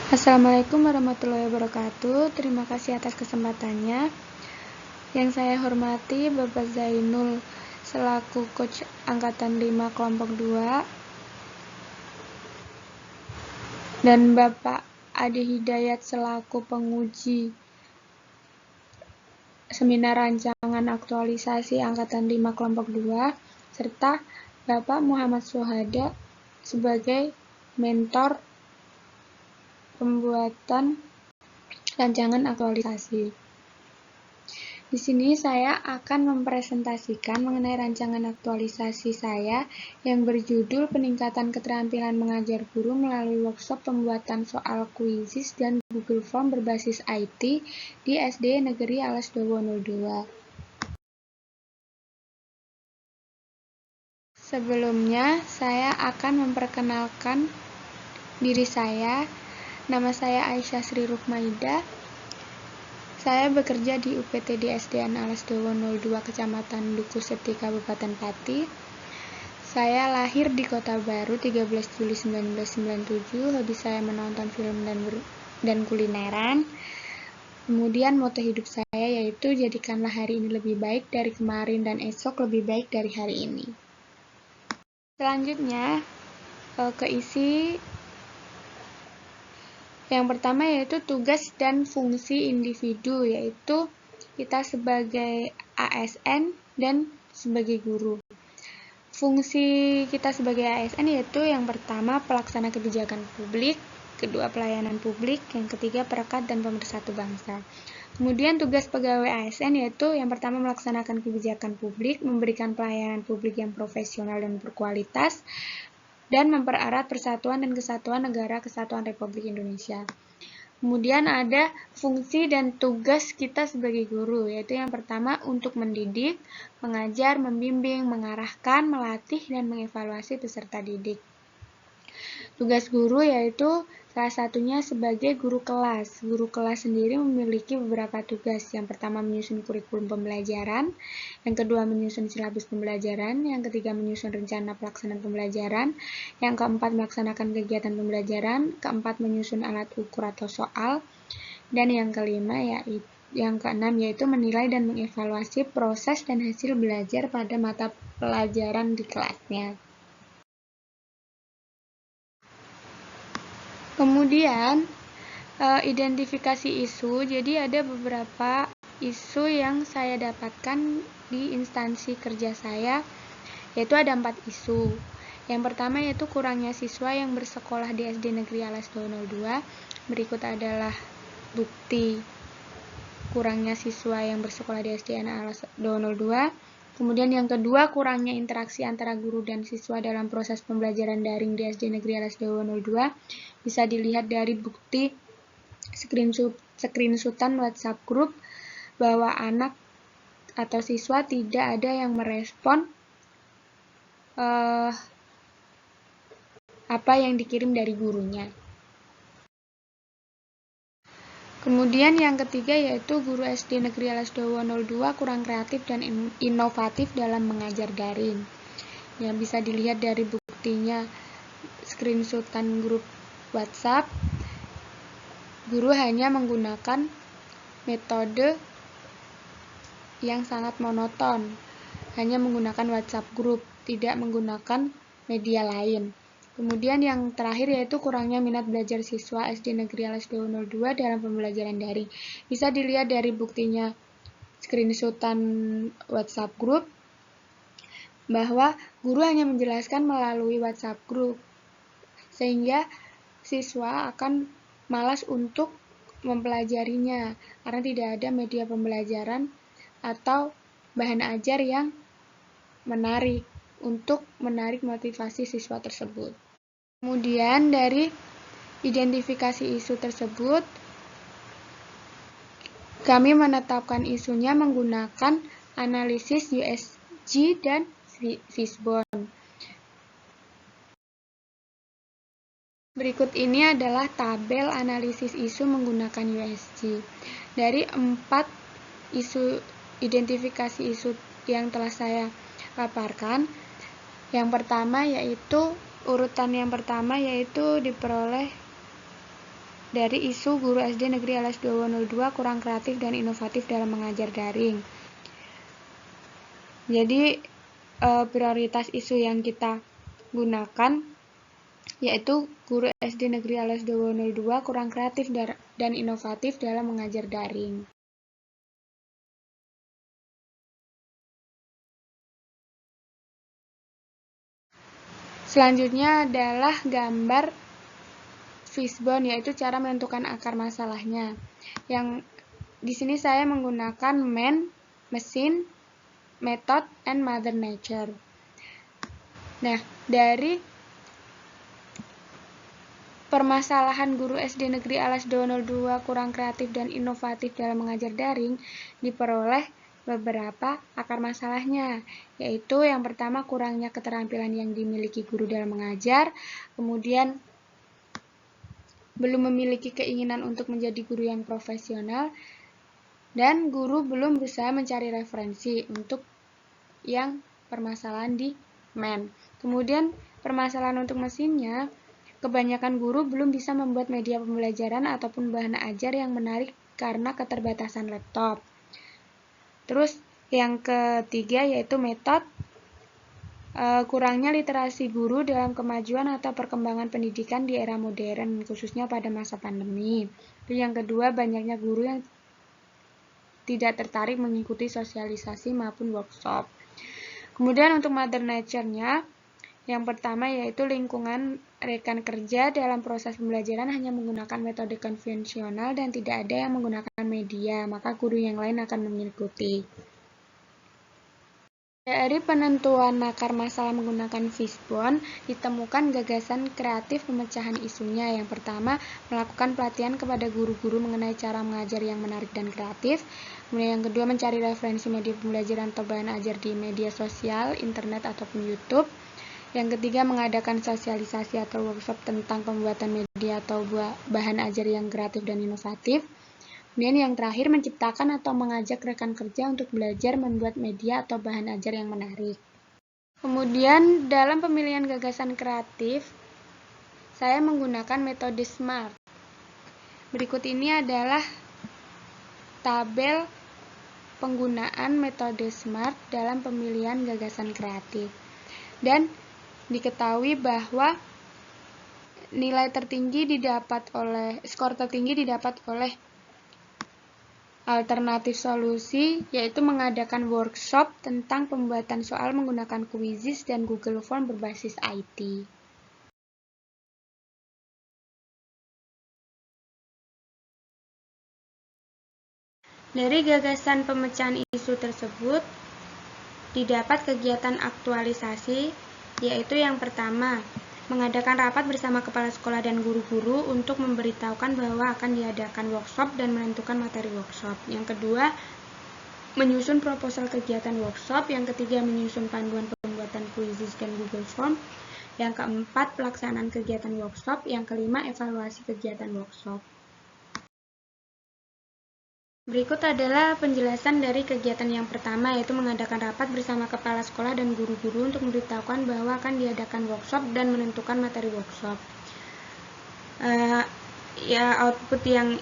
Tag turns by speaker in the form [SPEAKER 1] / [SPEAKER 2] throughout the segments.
[SPEAKER 1] Assalamualaikum warahmatullahi wabarakatuh. Terima kasih atas kesempatannya. Yang saya hormati Bapak Zainul selaku Coach Angkatan 5 Kelompok 2 dan Bapak Ade Hidayat selaku penguji seminar rancangan aktualisasi Angkatan 5 Kelompok 2 serta Bapak Muhammad Suhada sebagai mentor pembuatan rancangan aktualisasi. Di sini saya akan mempresentasikan mengenai rancangan aktualisasi saya yang berjudul Peningkatan Keterampilan Mengajar Guru melalui workshop pembuatan soal kuisis dan Google Form berbasis IT di SD Negeri Alas Dowo 02. Sebelumnya, saya akan memperkenalkan diri saya. Nama saya Aisyah Sri Ruhmaida. Saya bekerja di UPT DSDN Alas Dowo 02 Kecamatan Duku Seti Kabupaten Pati. Saya lahir di Kota Baru 13 Juli 1997. Hobi saya menonton film dan kulineran. Kemudian moto hidup saya yaitu jadikanlah hari ini lebih baik dari kemarin dan esok lebih baik dari hari ini. Selanjutnya ke isi yang pertama yaitu tugas dan fungsi individu, yaitu kita sebagai ASN dan sebagai guru. Fungsi kita sebagai ASN yaitu yang pertama pelaksana kebijakan publik, kedua pelayanan publik, yang ketiga perekat dan pemersatu bangsa. Kemudian tugas pegawai ASN yaitu yang pertama melaksanakan kebijakan publik, memberikan pelayanan publik yang profesional dan berkualitas, dan mempererat persatuan dan kesatuan negara kesatuan Republik Indonesia. Kemudian ada fungsi dan tugas kita sebagai guru, yaitu yang pertama untuk mendidik, mengajar, membimbing, mengarahkan, melatih, dan mengevaluasi peserta didik. Tugas guru yaitu salah satunya sebagai guru kelas. Guru kelas sendiri memiliki beberapa tugas. Yang pertama menyusun kurikulum pembelajaran, yang kedua menyusun silabus pembelajaran, yang ketiga menyusun rencana pelaksanaan pembelajaran, yang keempat melaksanakan kegiatan pembelajaran, keempat menyusun alat ukur atau soal, dan yang kelima yang keenam yaitu menilai dan mengevaluasi proses dan hasil belajar pada mata pelajaran di kelasnya. Kemudian identifikasi isu, jadi ada beberapa isu yang saya dapatkan di instansi kerja saya, yaitu ada 4 isu. Yang pertama yaitu kurangnya siswa yang bersekolah di SD Negeri Alas Dowo 02. Berikut adalah bukti kurangnya siswa yang bersekolah di SD Alas Dowo 02. Kemudian yang kedua, kurangnya interaksi antara guru dan siswa dalam proses pembelajaran daring di SD Negeri Alas Dowo 02. Bisa dilihat dari bukti screenshotan WhatsApp grup bahwa anak atau siswa tidak ada yang merespon apa yang dikirim dari gurunya. Kemudian yang ketiga yaitu guru SD Negeri Alas Dowo 02 kurang kreatif dan inovatif dalam mengajar daring. Yang bisa dilihat dari buktinya screenshotan grup WhatsApp, guru hanya menggunakan metode yang sangat monoton, hanya menggunakan WhatsApp grup, tidak menggunakan media lain. Kemudian yang terakhir yaitu kurangnya minat belajar siswa SD Negeri Alas Dowo 02 dalam pembelajaran daring. Bisa dilihat dari buktinya screenshotan WhatsApp grup bahwa guru hanya menjelaskan melalui WhatsApp grup, sehingga siswa akan malas untuk mempelajarinya karena tidak ada media pembelajaran atau bahan ajar yang menarik untuk menarik motivasi siswa tersebut. Kemudian dari identifikasi isu tersebut, kami menetapkan isunya menggunakan analisis USG dan Fishbone. Berikut ini adalah tabel analisis isu menggunakan USG. Dari 4 identifikasi isu yang telah saya paparkan, yang pertama yaitu urutan yang pertama yaitu diperoleh dari isu guru SD Negeri LS 202 kurang kreatif dan inovatif dalam mengajar daring. Jadi prioritas isu yang kita gunakan yaitu guru SD Negeri LS 202 kurang kreatif dan inovatif dalam mengajar daring. Selanjutnya adalah gambar fishbone, yaitu cara menentukan akar masalahnya. Yang di sini saya menggunakan man, mesin, method, and mother nature. Nah, dari permasalahan guru SD Negeri LS 202 kurang kreatif dan inovatif dalam mengajar daring diperoleh beberapa akar masalahnya, yaitu yang pertama kurangnya keterampilan yang dimiliki guru dalam mengajar, kemudian belum memiliki keinginan untuk menjadi guru yang profesional, dan guru belum berusaha mencari referensi untuk yang permasalahan di men. Kemudian permasalahan untuk mesinnya, kebanyakan guru belum bisa membuat media pembelajaran ataupun bahan ajar yang menarik karena keterbatasan laptop. Terus yang ketiga yaitu metode, kurangnya literasi guru dalam kemajuan atau perkembangan pendidikan di era modern, khususnya pada masa pandemi. Yang kedua, banyaknya guru yang tidak tertarik mengikuti sosialisasi maupun workshop. Kemudian untuk mother nature-nya, yang pertama yaitu lingkungan rekan kerja dalam proses pembelajaran hanya menggunakan metode konvensional dan tidak ada yang menggunakan media, maka guru yang lain akan mengikuti. Dari penentuan akar masalah menggunakan fishbone, ditemukan gagasan kreatif pemecahan isunya. Yang pertama, melakukan pelatihan kepada guru-guru mengenai cara mengajar yang menarik dan kreatif. Kemudian yang kedua, mencari referensi media pembelajaran atau bahan ajar di media sosial, internet, ataupun YouTube. Yang ketiga, mengadakan sosialisasi atau workshop tentang pembuatan media atau bahan ajar yang kreatif dan inovatif. Kemudian yang terakhir, menciptakan atau mengajak rekan kerja untuk belajar membuat media atau bahan ajar yang menarik. Kemudian dalam pemilihan gagasan kreatif, saya menggunakan metode SMART. Berikut ini adalah tabel penggunaan metode SMART dalam pemilihan gagasan kreatif. Dan diketahui bahwa skor tertinggi didapat oleh alternatif solusi, yaitu mengadakan workshop tentang pembuatan soal menggunakan Quizzes dan Google Form berbasis IT. Dari gagasan pemecahan isu tersebut, didapat kegiatan aktualisasi, yaitu yang pertama, mengadakan rapat bersama kepala sekolah dan guru-guru untuk memberitahukan bahwa akan diadakan workshop dan menentukan materi workshop. Yang kedua, menyusun proposal kegiatan workshop. Yang ketiga, menyusun panduan pembuatan Quizzes dan Google Form. Yang keempat, pelaksanaan kegiatan workshop. Yang kelima, evaluasi kegiatan workshop. Berikut adalah penjelasan dari kegiatan yang pertama, yaitu mengadakan rapat bersama kepala sekolah dan guru-guru untuk memberitahukan bahwa akan diadakan workshop dan menentukan materi workshop. Output yang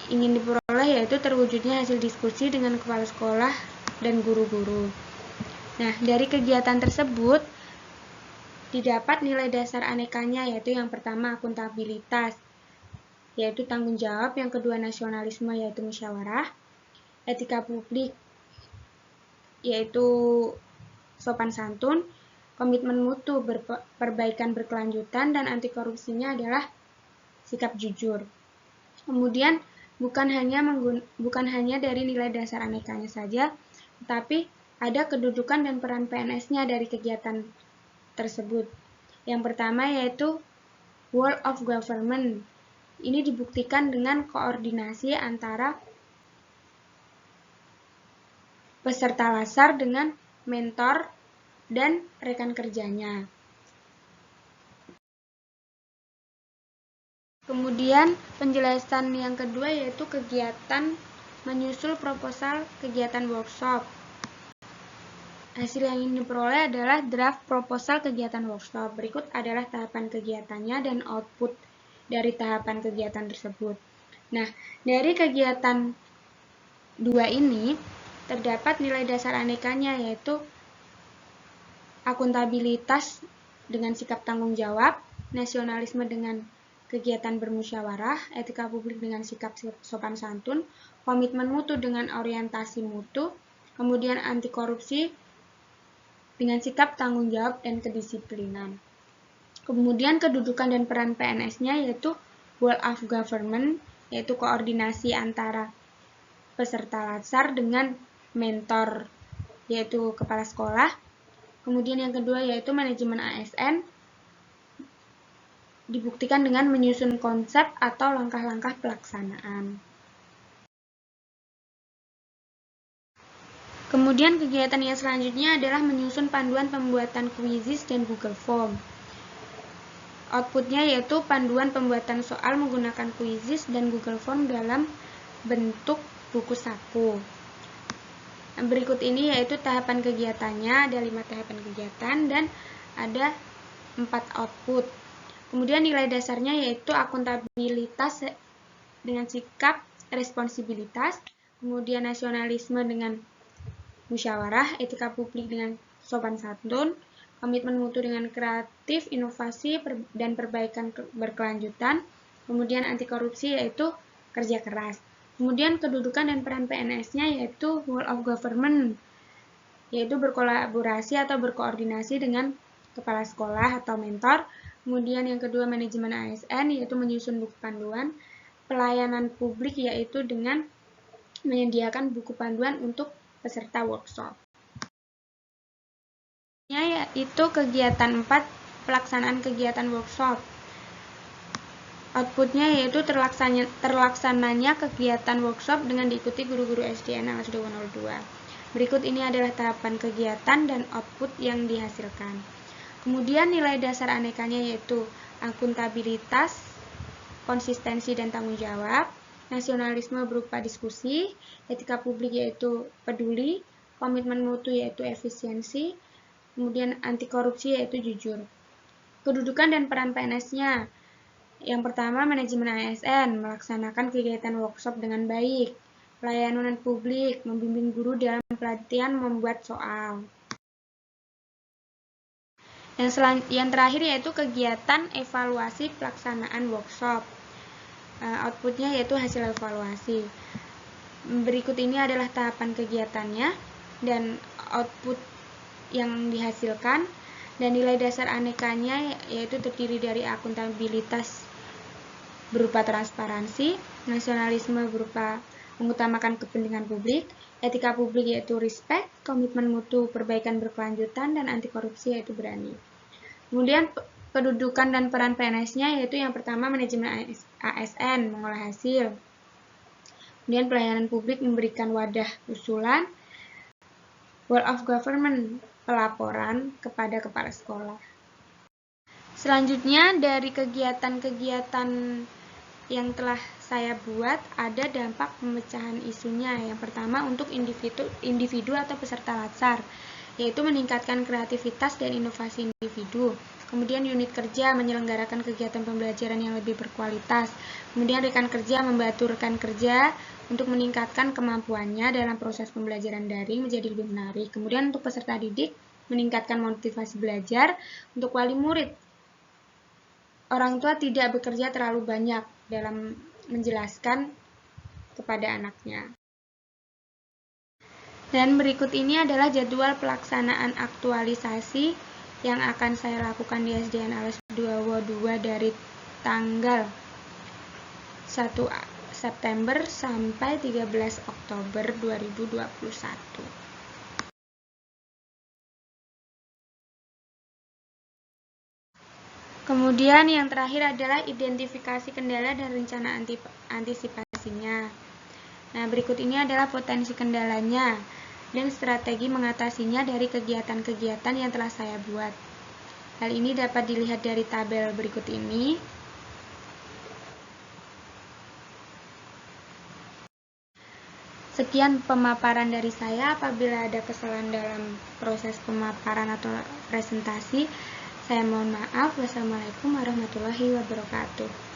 [SPEAKER 1] ingin diperoleh yaitu terwujudnya hasil diskusi dengan kepala sekolah dan guru-guru. Nah, dari kegiatan tersebut didapat nilai dasar anekanya, yaitu yang pertama akuntabilitas, yaitu tanggung jawab. Yang kedua nasionalisme, yaitu musyawarah. Etika publik, yaitu sopan santun. Komitmen mutu, perbaikan berkelanjutan, dan anti korupsinya adalah sikap jujur. Kemudian bukan hanya dari nilai dasar anekanya saja, tetapi ada kedudukan dan peran PNS-nya dari kegiatan tersebut. Yang pertama yaitu World of Government. Ini dibuktikan dengan koordinasi antara peserta lasar dengan mentor dan rekan kerjanya. Kemudian penjelasan yang kedua yaitu kegiatan menyusul proposal kegiatan workshop. Hasil yang ingin diperoleh adalah draft proposal kegiatan workshop. Berikut adalah tahapan kegiatannya dan output dari tahapan kegiatan tersebut. Nah, dari kegiatan 2 ini terdapat nilai dasar anekanya, yaitu akuntabilitas dengan sikap tanggung jawab, nasionalisme dengan kegiatan bermusyawarah, etika publik dengan sikap sopan santun, komitmen mutu dengan orientasi mutu, kemudian anti korupsi dengan sikap tanggung jawab dan kedisiplinan. Kemudian kedudukan dan peran PNS-nya yaitu World of Government, yaitu koordinasi antara peserta latsar dengan mentor, yaitu kepala sekolah. Kemudian yang kedua yaitu manajemen ASN, dibuktikan dengan menyusun konsep atau langkah-langkah pelaksanaan. Kemudian kegiatan yang selanjutnya adalah menyusun panduan pembuatan kuisis dan Google Form. Outputnya yaitu panduan pembuatan soal menggunakan kuisis dan Google Form dalam bentuk buku saku. Berikut ini yaitu tahapan kegiatannya, ada 5 tahapan kegiatan dan ada 4 output. Kemudian nilai dasarnya yaitu akuntabilitas dengan sikap responsibilitas, kemudian nasionalisme dengan musyawarah, etika publik dengan sopan santun, komitmen mutu dengan kreatif, inovasi, dan perbaikan berkelanjutan, kemudian anti korupsi yaitu kerja keras. Kemudian kedudukan dan peran PNS-nya yaitu World of Government, yaitu berkolaborasi atau berkoordinasi dengan kepala sekolah atau mentor. Kemudian yang kedua manajemen ASN, yaitu menyusun buku panduan. Pelayanan publik yaitu dengan menyediakan buku panduan untuk peserta workshop. Yaitu kegiatan 4, pelaksanaan kegiatan workshop. Outputnya yaitu terlaksananya kegiatan workshop dengan diikuti guru-guru SDN LS 202. Berikut ini adalah tahapan kegiatan dan output yang dihasilkan. Kemudian nilai dasar anekanya yaitu akuntabilitas, konsistensi dan tanggung jawab, nasionalisme berupa diskusi, etika publik yaitu peduli, komitmen mutu yaitu efisiensi, kemudian anti korupsi yaitu jujur. Kedudukan dan peran PNS-nya. Yang pertama, manajemen ASN, melaksanakan kegiatan workshop dengan baik. Pelayanan publik, membimbing guru dalam pelatihan membuat soal. Yang terakhir yaitu kegiatan evaluasi pelaksanaan workshop. Outputnya yaitu hasil evaluasi. Berikut ini adalah tahapan kegiatannya dan output yang dihasilkan, dan nilai dasar anekanya yaitu terdiri dari akuntabilitas berupa transparansi, nasionalisme berupa mengutamakan kepentingan publik, etika publik yaitu respect, komitmen mutu perbaikan berkelanjutan, dan anti korupsi yaitu berani. Kemudian kedudukan dan peran PNS-nya yaitu yang pertama manajemen ASN, mengolah hasil. Kemudian pelayanan publik memberikan wadah usulan. World of Government, pelaporan kepada kepala sekolah. Selanjutnya dari kegiatan-kegiatan yang telah saya buat ada dampak pemecahan isunya. Yang pertama untuk individu atau peserta latsar, yaitu meningkatkan kreativitas dan inovasi individu. Kemudian unit kerja menyelenggarakan kegiatan pembelajaran yang lebih berkualitas. Kemudian rekan kerja membantu rekan kerja untuk meningkatkan kemampuannya dalam proses pembelajaran daring menjadi lebih menarik. Kemudian untuk peserta didik meningkatkan motivasi belajar. Untuk wali murid, orang tua tidak bekerja terlalu banyak dalam menjelaskan kepada anaknya. Dan berikut ini adalah jadwal pelaksanaan aktualisasi yang akan saya lakukan di SDN LS 202 dari tanggal 1 September sampai 13 Oktober 2021. Kemudian yang terakhir adalah identifikasi kendala dan rencana antisipasinya. Nah, berikut ini adalah potensi kendalanya dan strategi mengatasinya dari kegiatan-kegiatan yang telah saya buat. Hal ini dapat dilihat dari tabel berikut ini. Sekian pemaparan dari saya. Apabila ada kesalahan dalam proses pemaparan atau presentasi, saya mohon maaf. Wassalamualaikum warahmatullahi wabarakatuh.